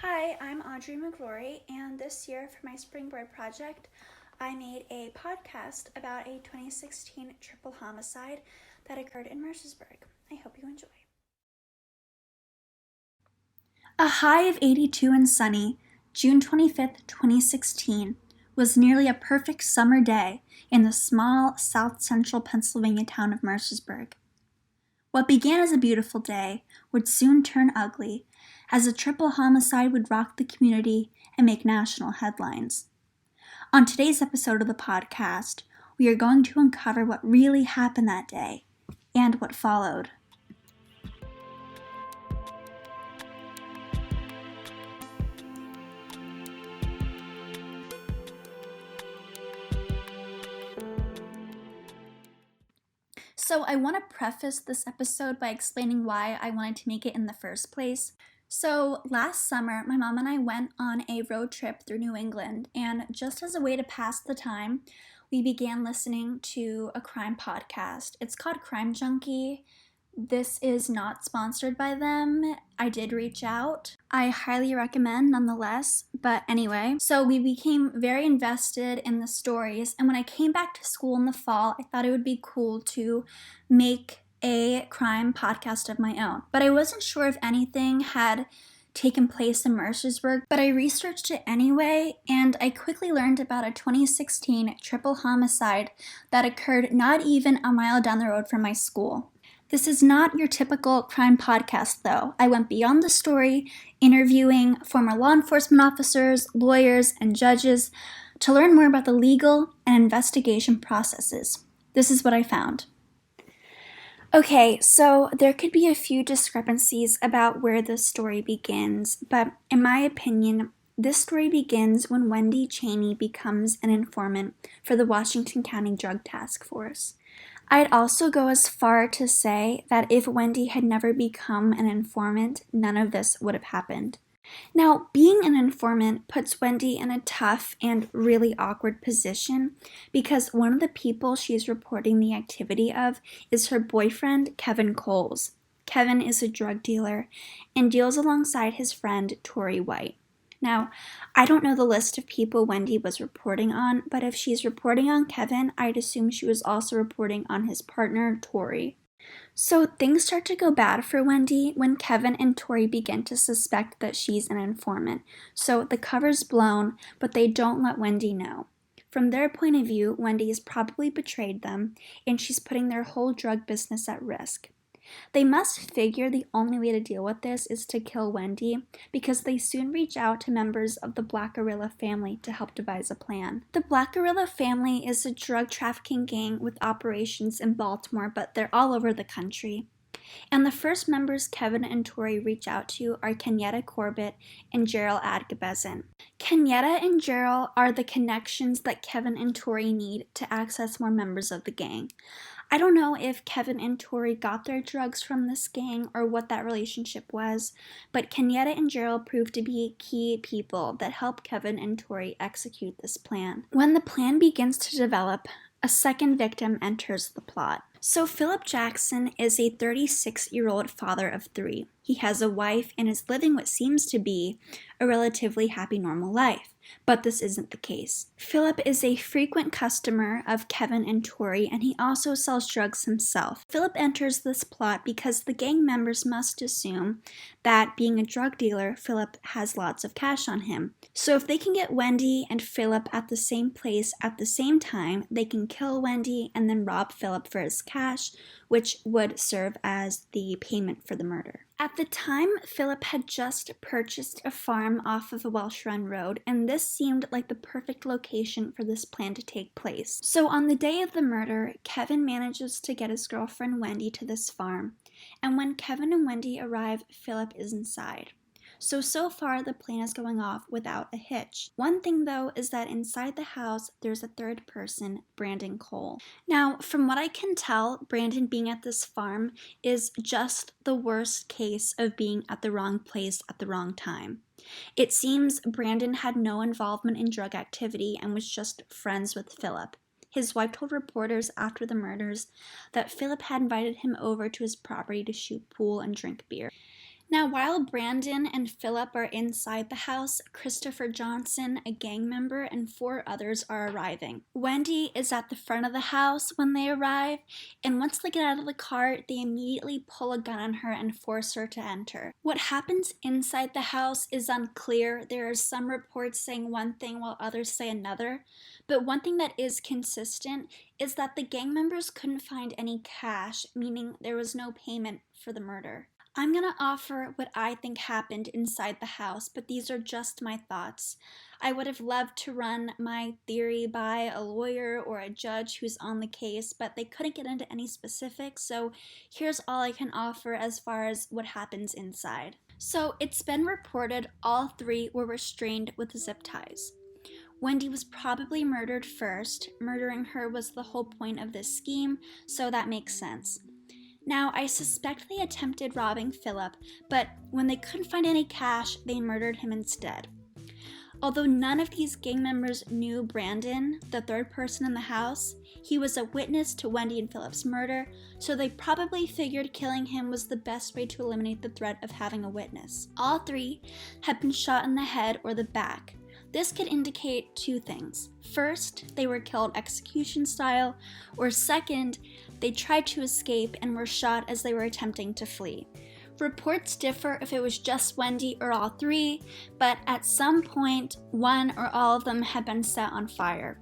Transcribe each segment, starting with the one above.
Hi, I'm Audrey McGrory, and this year for my Springboard project, I made a podcast about a 2016 triple homicide that occurred in Mercersburg. I hope you enjoy. A high of 82 and sunny, June 25th, 2016, was nearly a perfect summer day in the small south-central Pennsylvania town of Mercersburg. What began as a beautiful day would soon turn ugly, as a triple homicide would rock the community and make national headlines. On today's episode of the podcast, we are going to uncover what really happened that day and what followed. So I want to preface this episode by explaining why I wanted to make it in the first place. So last summer, my mom and I went on a road trip through New England, and just as a way to pass the time, we began listening to a crime podcast. It's called Crime Junkie. This is not sponsored by them. I did reach out. I highly recommend nonetheless. But anyway, so we became very invested in the stories. And when I came back to school in the fall, I thought it would be cool to make a crime podcast of my own. But I wasn't sure if anything had taken place in Mercersburg, but I researched it anyway, and I quickly learned about a 2016 triple homicide that occurred not even a mile down the road from my school. This is not your typical crime podcast, though. I went beyond the story, interviewing former law enforcement officers, lawyers, and judges to learn more about the legal and investigation processes. This is what I found. Okay, so there could be a few discrepancies about where this story begins, but in my opinion, this story begins when Wendy Chaney becomes an informant for the Washington County Drug Task Force. I'd also go as far to say that if Wendy had never become an informant, none of this would have happened. Now, being an informant puts Wendy in a tough and really awkward position because one of the people she's reporting the activity of is her boyfriend, Kevin Coles. Kevin is a drug dealer and deals alongside his friend, Tori White. Now, I don't know the list of people Wendy was reporting on, but if she's reporting on Kevin, I'd assume she was also reporting on his partner, Tori. So things start to go bad for Wendy when Kevin and Tori begin to suspect that she's an informant. So the cover's blown, but they don't let Wendy know. From their point of view, Wendy has probably betrayed them, and she's putting their whole drug business at risk. They must figure the only way to deal with this is to kill Wendy, because they soon reach out to members of the Black Gorilla family to help devise a plan. The Black Gorilla family is a drug trafficking gang with operations in Baltimore, but they're all over the country. And the first members Kevin and Tori reach out to are Kenyatta Corbett and Gerald Adgebezin. Kenyatta and Gerald are the connections that Kevin and Tori need to access more members of the gang. I don't know if Kevin and Tori got their drugs from this gang or what that relationship was, but Kenyatta and Gerald proved to be key people that help Kevin and Tori execute this plan. When the plan begins to develop, a second victim enters the plot. So Philip Jackson is a 36-year-old father of 3. He has a wife and is living what seems to be a relatively happy, normal life. But this isn't the case. Philip is a frequent customer of Kevin and Tori, and he also sells drugs himself. Philip enters this plot because the gang members must assume that being a drug dealer, Philip has lots of cash on him. So if they can get Wendy and Philip at the same place at the same time, they can kill Wendy and then rob Philip for his cash, which would serve as the payment for the murder. At the time, Philip had just purchased a farm off of a Welsh Run road, and this seemed like the perfect location for this plan to take place. So on the day of the murder, Kevin manages to get his girlfriend Wendy to this farm, and when Kevin and Wendy arrive, Philip is inside. So far the plan is going off without a hitch. One thing though is that inside the house there's a third person, Brandon Cole. Now, from what I can tell, Brandon being at this farm is just the worst case of being at the wrong place at the wrong time. It seems Brandon had no involvement in drug activity and was just friends with Philip. His wife told reporters after the murders that Philip had invited him over to his property to shoot pool and drink beer. Now, while Brandon and Philip are inside the house, Christopher Johnson, a gang member, and 4 others are arriving. Wendy is at the front of the house when they arrive, and once they get out of the car, they immediately pull a gun on her and force her to enter. What happens inside the house is unclear. There are some reports saying one thing while others say another, but one thing that is consistent is that the gang members couldn't find any cash, meaning there was no payment for the murder. I'm going to offer what I think happened inside the house, but these are just my thoughts. I would have loved to run my theory by a lawyer or a judge who's on the case, but they couldn't get into any specifics, so here's all I can offer as far as what happens inside. So it's been reported all 3 were restrained with zip ties. Wendy was probably murdered first. Murdering her was the whole point of this scheme, so that makes sense. Now, I suspect they attempted robbing Philip, but when they couldn't find any cash, they murdered him instead. Although none of these gang members knew Brandon, the 3rd person in the house, he was a witness to Wendy and Philip's murder, so they probably figured killing him was the best way to eliminate the threat of having a witness. All 3 had been shot in the head or the back. This could indicate 2 things. First, they were killed execution style, or second, they tried to escape and were shot as they were attempting to flee. Reports differ if it was just Wendy or all 3, but at some point, one or all of them had been set on fire.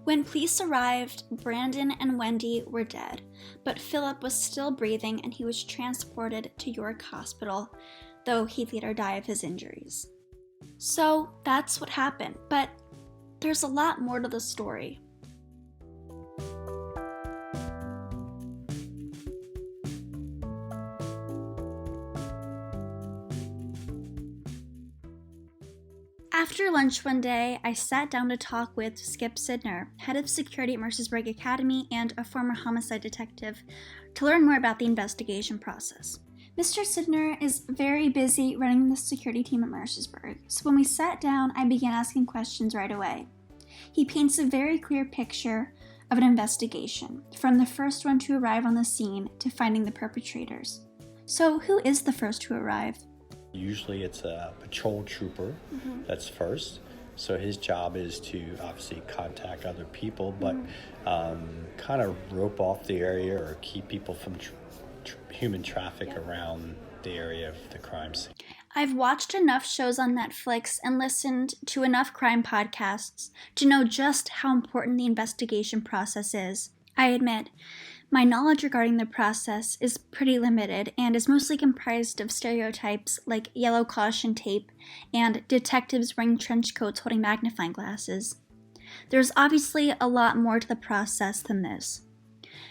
When police arrived, Brandon and Wendy were dead, but Philip was still breathing and he was transported to York Hospital, though he'd later die of his injuries. So that's what happened, but there's a lot more to the story. After lunch one day, I sat down to talk with Skip Sidner, head of security at Mercersburg Academy and a former homicide detective, to learn more about the investigation process. Mr. Sidner is very busy running the security team at Mercersburg, so when we sat down, I began asking questions right away. He paints a very clear picture of an investigation, from the first one to arrive on the scene to finding the perpetrators. So who is the first to arrive? Usually it's a patrol trooper that's first. So his job is to obviously contact other people, but kind of rope off the area or keep people from human traffic around the area of the crime scene. I've watched enough shows on Netflix and listened to enough crime podcasts to know just how important the investigation process is. I admit, my knowledge regarding the process is pretty limited and is mostly comprised of stereotypes like yellow caution tape and detectives wearing trench coats holding magnifying glasses. There's obviously a lot more to the process than this.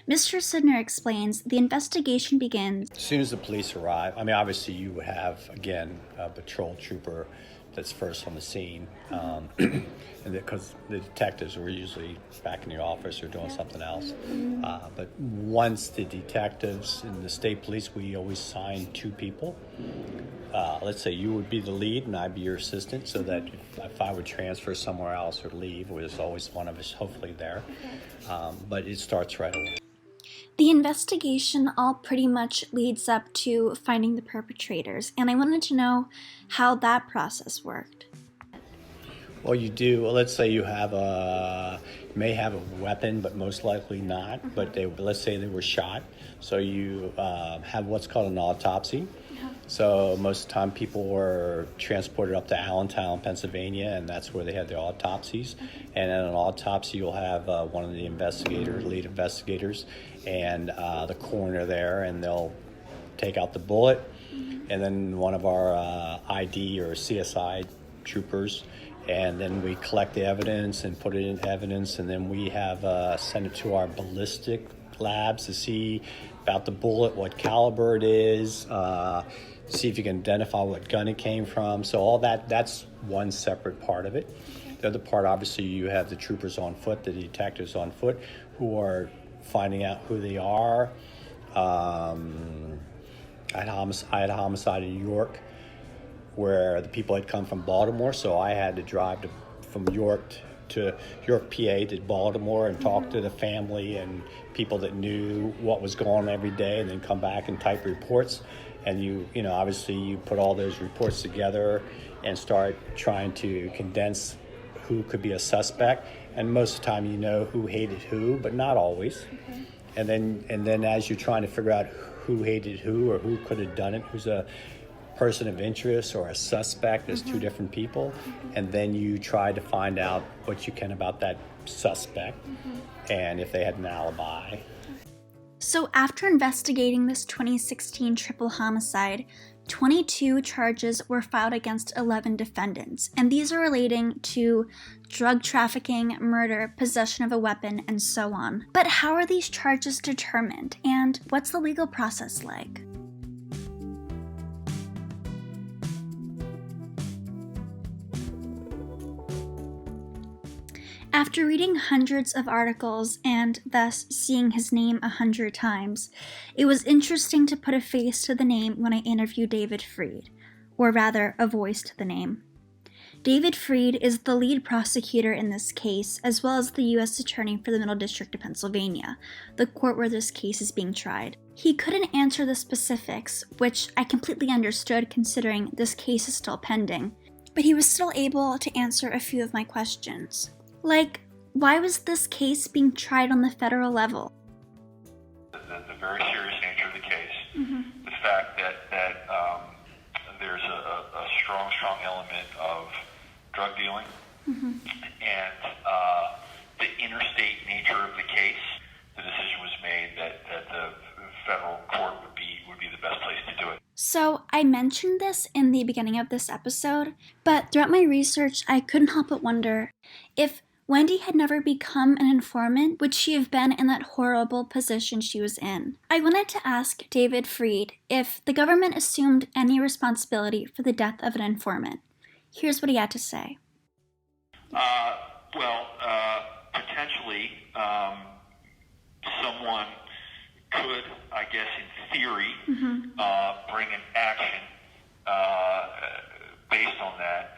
Mr. Sidner explains the investigation begins As soon as the police arrive, obviously you have, again, a patrol trooper that's first on the scene, and because the detectives were usually back in the office or doing something else. But once the detectives in the state police, we always sign 2 people. Let's say you would be the lead and I'd be your assistant, so that if I would transfer somewhere else or leave, there's always one of us hopefully there. But it starts right away. The investigation all pretty much leads up to finding the perpetrators, and I wanted to know how that process worked. Well, you do. Let's say you may have a weapon, but most likely not. But let's say they were shot. So you have what's called an autopsy. So most of the time people were transported up to Allentown, Pennsylvania, and that's where they had their autopsies. And in an autopsy, you'll have one of the lead investigators, and the coroner there, and they'll take out the bullet. And then one of our ID or CSI troopers, and then we collect the evidence and put it in evidence, and then we have send it to our ballistic labs to see about the bullet, what caliber it is, see if you can identify what gun it came from. So all that's one separate part of it. The other part, obviously, you have the troopers on foot, the detectives on foot, who are finding out who they are. I had a homicide in York where the people had come from Baltimore, so I had to drive from York to York, PA, to Baltimore, and talk to the family and people that knew what was going on every day, and then come back and type reports. And obviously you put all those reports together and start trying to condense who could be a suspect. And most of the time you know who hated who, but not always. Okay. And then as you're trying to figure out who hated who or who could have done it, who's a person of interest or a suspect, there's two different people. And then you try to find out what you can about that suspect and if they had an alibi. So after investigating this 2016 triple homicide, 22 charges were filed against 11 defendants, and these are relating to drug trafficking, murder, possession of a weapon, and so on. But how are these charges determined, and what's the legal process like? After reading hundreds of articles and thus seeing his name 100 times, it was interesting to put a face to the name when I interviewed David Freed, or rather, a voice to the name. David Freed is the lead prosecutor in this case, as well as the U.S. Attorney for the Middle District of Pennsylvania, the court where this case is being tried. He couldn't answer the specifics, which I completely understood considering this case is still pending, but he was still able to answer a few of my questions. Like, why was this case being tried on the federal level? The very serious nature of the case, the fact that there's a strong element of drug dealing, and the interstate nature of the case, the decision was made that the federal court would be the best place to do it. So I mentioned this in the beginning of this episode, but throughout my research, I couldn't help but wonder if Wendy had never become an informant, would she have been in that horrible position she was in? I wanted to ask David Freed if the government assumed any responsibility for the death of an informant. Here's what he had to say. Potentially, someone could, I guess in theory, bring an action based on that.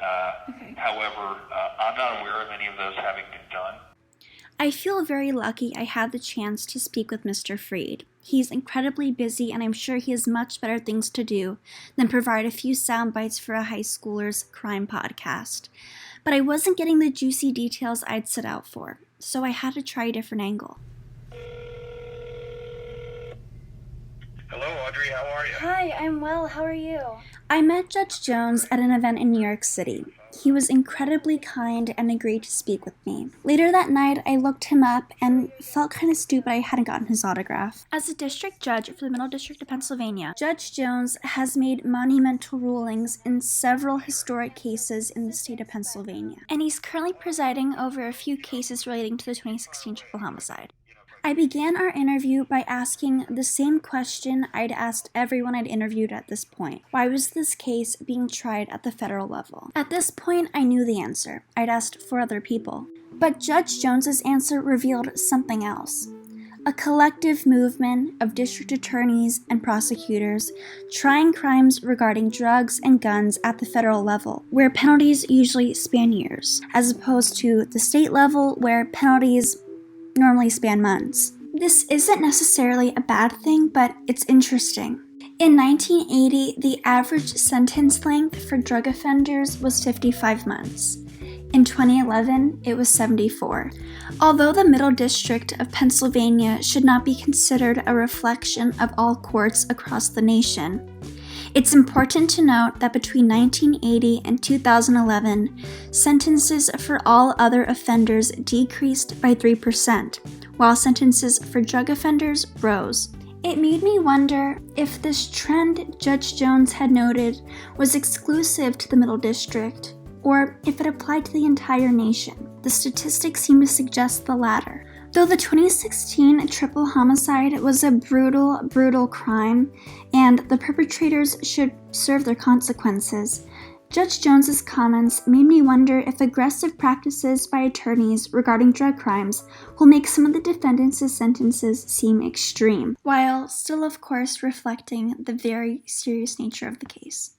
However, I'm not aware of any of those having been done. I feel very lucky I had the chance to speak with Mr. Freed. He's incredibly busy, and I'm sure he has much better things to do than provide a few sound bites for a high schooler's crime podcast. But I wasn't getting the juicy details I'd set out for, so I had to try a different angle. Hello, Audrey. How are you? Hi, I'm well. How are you? I met Judge Jones at an event in New York City. He was incredibly kind and agreed to speak with me. Later that night, I looked him up and felt kind of stupid I hadn't gotten his autograph. As a district judge for the Middle District of Pennsylvania, Judge Jones has made monumental rulings in several historic cases in the state of Pennsylvania, and he's currently presiding over a few cases relating to the 2016 triple homicide. I began our interview by asking the same question I'd asked everyone I'd interviewed at this point. Why was this case being tried at the federal level? At this point, I knew the answer. I'd asked for other people. But Judge Jones's answer revealed something else. A collective movement of district attorneys and prosecutors trying crimes regarding drugs and guns at the federal level, where penalties usually span years, as opposed to the state level where penalties normally span months. This isn't necessarily a bad thing, but it's interesting. In 1980, the average sentence length for drug offenders was 55 months. In 2011, it was 74. Although the Middle District of Pennsylvania should not be considered a reflection of all courts across the nation, it's important to note that between 1980 and 2011, sentences for all other offenders decreased by 3%, while sentences for drug offenders rose. It made me wonder if this trend Judge Jones had noted was exclusive to the Middle District, or if it applied to the entire nation. The statistics seem to suggest the latter. Though the 2016 triple homicide was a brutal crime, and the perpetrators should serve their consequences, Judge Jones's comments made me wonder if aggressive practices by attorneys regarding drug crimes will make some of the defendants' sentences seem extreme, while still, of course, reflecting the very serious nature of the case.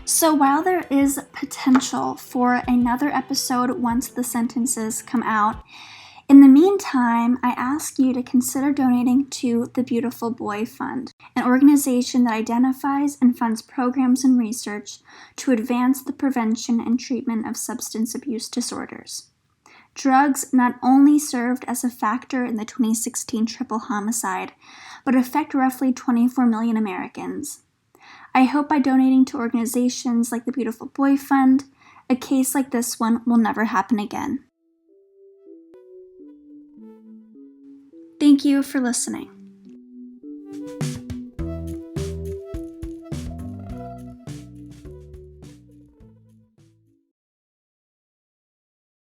So while there is potential for another episode once the sentences come out, in the meantime, I ask you to consider donating to the Beautiful Boy Fund, an organization that identifies and funds programs and research to advance the prevention and treatment of substance abuse disorders. Drugs not only served as a factor in the 2016 triple homicide, but affect roughly 24 million Americans. I hope by donating to organizations like the Beautiful Boy Fund, a case like this one will never happen again. Thank you for listening.